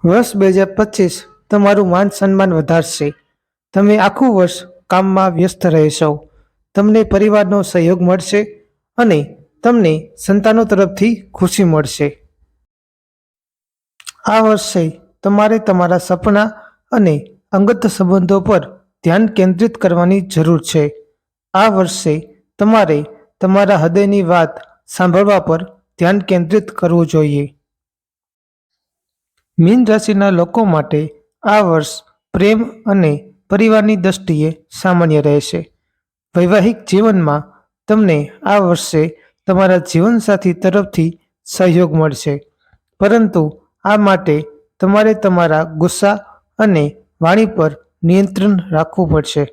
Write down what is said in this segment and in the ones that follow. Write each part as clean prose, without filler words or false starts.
વર્ષ 2025 તમારું માન સન્માન વધારશે. તમે આખું વર્ષ કામમાં વ્યસ્ત રહેશો. તમને પરિવારનો સહયોગ મળશે અને તમને સંતાનો તરફથી ખુશી મળશે. આ વર્ષે તમારે તમારા સપના અને અંગત સંબંધો પર ધ્યાન કેન્દ્રિત કરવાની જરૂર છે. આ વર્ષે તમારે તમારા હૃદયની વાત સાંભળવા પર ધ્યાન કેન્દ્રિત કરવું જોઈએ. મીન રાશિના લોકો માટે આ વર્ષ પ્રેમ અને પરિવારની દ્રષ્ટિએ સામાન્ય રહેશે. વૈવાહિક જીવનમાં તમને આ વર્ષે તમારા જીવનસાથી તરફથી સહયોગ મળશે, પરંતુ આ માટે તમારે તમારા ગુસ્સા અને વાણી પર નિયંત્રણ રાખવું પડશે.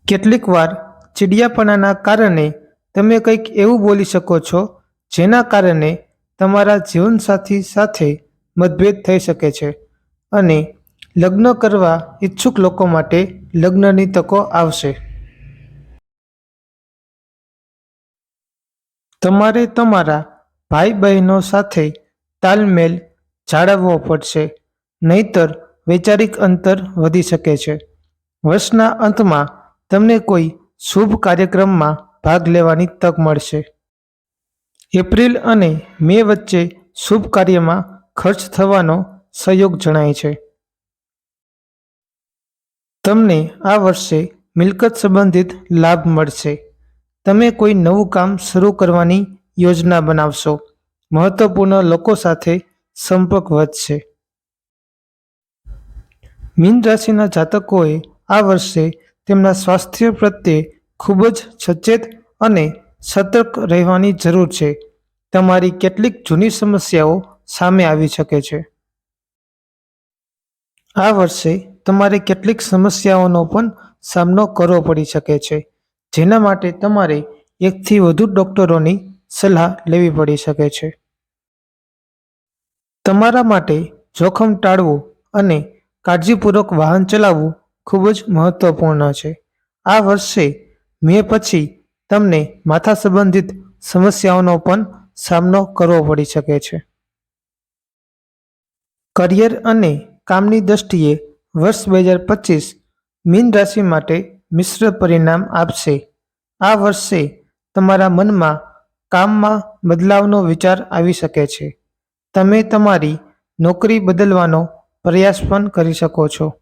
કેટલીક વાર ચીડિયાપણાના કારણે તમે કંઈક એવું બોલી શકો છો જેના કારણે તમારા જીવનસાથી સાથે મતભેદ થઈ શકે છે અને લગ્ન કરવા ઈચ્છુક લોકો માટે લગ્નની તકો આવશે. તમારે તમારા ભાઈ બહેનો સાથે તાલમેલ જાળવવો પડશે, નહીતર વૈચારિક અંતર વધી શકે છે. વર્ષના અંતમાં તમને કોઈ શુભ કાર્યક્રમમાં ભાગ લેવાની તક મળશે. એપ્રિલ અને મે વચ્ચે શુભ કાર્યમાં ખર્ચ થવાનો સંયોગ જણાય છે. તમને આ વર્ષે મિલકત સંબંધિત લાભ મળશે. તમે કોઈ નવું કામ શરૂ કરવાની યોજના બનાવશો. મહત્વપૂર્ણ લોકો સાથે સંપર્ક વધશે. મીન રાશિના જાતકોએ આ વર્ષે તેમના સ્વાસ્થ્ય પ્રત્યે ખૂબ જ સચેત અને સતર્ક રહેવાની જરૂર છે. તમારી કેટલીક જૂની સમસ્યાઓ સામે આવી શકે છે. આ વર્ષે તમારે કેટલીક સમસ્યાઓનો પણ સામનો કરવો પડી શકે છે, જેના માટે તમારે એકથી વધુ ડોક્ટરોની સલાહ લેવી પડી શકે છે. તમારા માટે જોખમ ટાળવું અને કાળજીપૂર્વક વાહન ચલાવવું ખૂબ જ મહત્વપૂર્ણ છે. આ વર્ષે મે પછી તમને માથા સંબંધિત સમસ્યાઓનો પણ સામનો કરવો પડી શકે છે. કરિયર અને કામની દ્રષ્ટિએ વર્ષ 2025 મીન રાશિ માટે મિશ્ર પરિણામ આપશે. આ વર્ષે તમારા મનમાં કામમાં બદલાવનો વિચાર આવી શકે છે. તમે તમારી નોકરી બદલવાનો પ્રયાસ પણ કરી શકો છો.